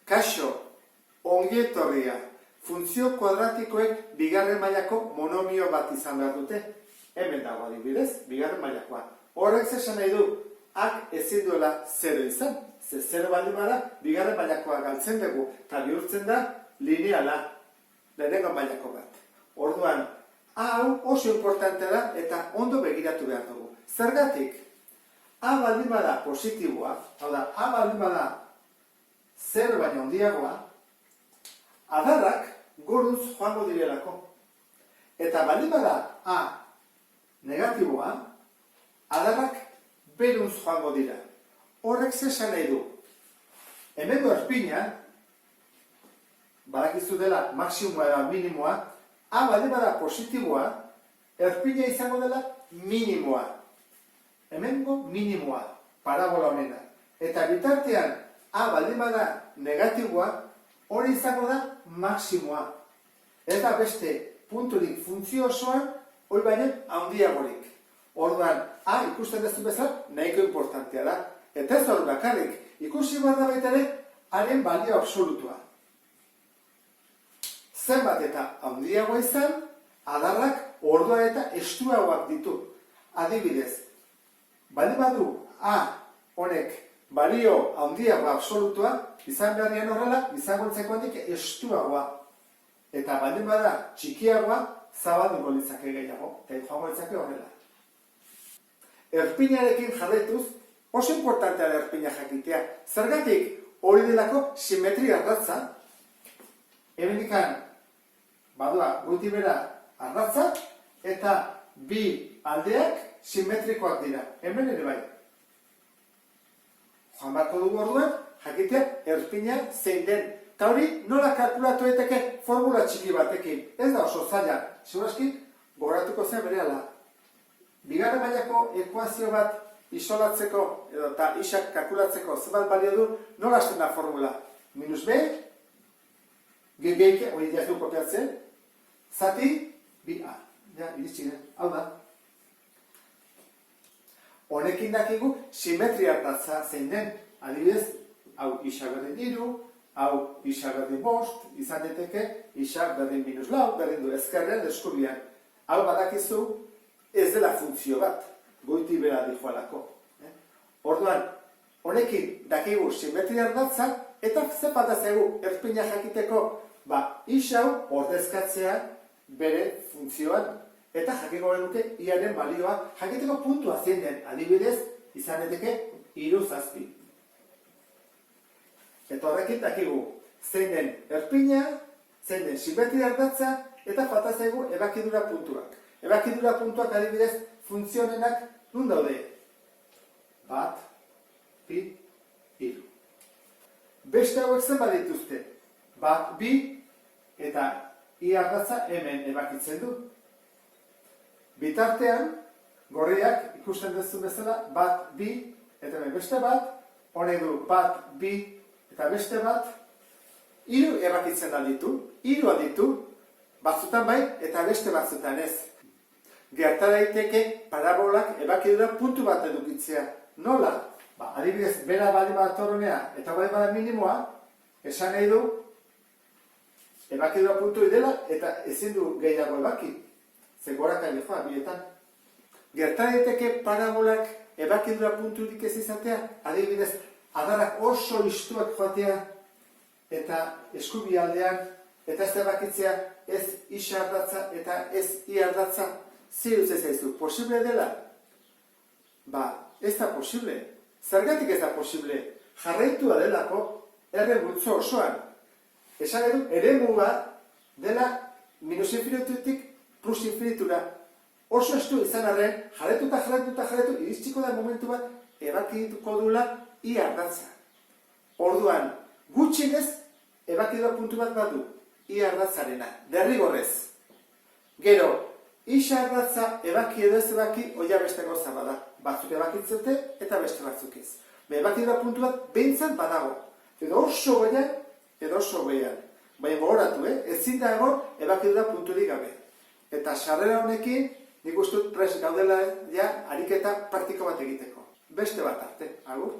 Kaixo, ongi etorria, funtzio kuadratikoek bigarren mailako monomio bat izan behar dute. Hemen dago adibidez, bigarren mailakoa. Horrek esan nahi du, ak ezin duela 0 izan. Ze 0 baldin bada, bigarren mailakoa galtzen dugu, eta bihurtzen da lineala, lehenengo mailako bat. Orduan, hau oso importante da eta ondo begiratu behar dugu. Zergatik, A baldin bada positiboa, hau da, A baldin bada 0 baino handiagoa, adarrak goruz joango direlako. Eta baldin bada A negatiboa, adarrak beruntz joango dira. Horrek zesan nahi du. Hemengo erpina, badakizu dela maksimoa eta minimoa, A baldin bada positiboa, erpina izango dela minimoa. Hemengo minimoa, parabola honena. Eta bitartean, A baldin bada negatiboa, hori izango da maksimoa. Eta beste punturik funtzio osoan, hori baino handiagorik. Orduan, A ikusten duzu bezala, nahiko importantea da. Eta ez hori bakarrik, ikusi behar da baita ere, haren balio absolutua. Zenbat eta handiagoa izan, adarrak ordua eta estuagoak ditu. Adibidez, baldin badu A honek balio handiagoa absolutua, izan beharrian horrela, izangontzeko handik estuagoa. Eta baldin bada txikiagoa, zabalduko litzake gehiago, eta joango litzake horrela. Erpinarekin jarraituz, oso importantea da erpina jakitea. Zergatik hori delako simetria ardatza, hemendikan badua guti bera ardatza, eta bi aldeak simetrikoak dira. Hemen ere bai. Joan barko dugu orduan, jakitea erpina zein den. Eta hori nola kalkulatu daiteke formula txiki batekin. Ez da oso zaila. Segurazki, gogoratuko zen berehala. Bigarren mailako ekuazio bat isolatzeko, edo eta isak kalkulatzeko zenbat balio du, nola hasten da formula? Minus B, GBK, hori diazu kopiatzen, zati, BA. Ja, iritsi da. Hau da. Honekin dakigu simetria ardatza zein den. Adibidez, hau isa berdin 3, hau isa berdin 5, izan daiteke isa berdin minus 4, berdin du ezkerrean eskubian. Hau badakizu ez dela funtzio bat, goiti bera dijoalako. Orduan, honekin dakigu simetria ardatza, eta zepat da zaigu erpina jakiteko, isa hau ordezkatzea bere funtzioan, eta jakiko genuke iaren balioa, jakiteko puntua zein den, adibidez, izan daiteke 3 zazpi. Eta horrekin dakigu zein den erpina, zein den simetria ardatza, eta falta zaigu ebakidura puntuak. Ebakidura puntuak adibidez funtzionenak nun daude? 1, 2, 3. Beste hauek zen badituzte. 1, 2, eta I ardatza hemen ebakitzen du. Bitartean, gorriak ikusten duzu bezala, 1, 2, eta hemen beste bat, honek du 1, 2, eta beste bat, 3 ebakitzen ditu, 3 ditu, batzutan bai, eta beste batzutan ez. Gerta daiteke parabolak ebakidura puntu bat edukitzea. Nola? Adibidez, bera baldin bat torronea eta baldin bada minimoa, esan nahi du, ebakidura puntu dela eta ezin du gehiago ebaki. Zegorak joa, bietan. Gerta daiteke parabolak ebakidura punturik ez izatea, adibidez, adarrak oso istuak joatea eta eskubi aldean, eta ez ebakitzea ez isa ardatza eta ez I ardatza. Ziruz ez aizu, posible dela? Ez da posible. Zergatik ez da posible? Jarraitua delako erre multzo osoan. Esan edu, eremua dela minus infinitutik plus infinitura. Oso estu izan arren, jarraitu, iristiko da momentu bat, ebakituko dula I ardatza. Orduan, gutxinez, ebakidura puntu bat badu, I ardatzarena, derrigorrez. Gero, isa ardatza ebaki edo ez ebaki, oia beste gauza bada. Batzuk ebakitzete eta beste batzuk ez. Ebakidura puntu bat behintzat badago. Edo oso goian. Baina gogoratu, ezin da egon ebakidura punturik gabe. Eta sarrera honekin, nik uste dut prest gaudela ariketa praktiko bat egiteko. Beste bat arte, agur.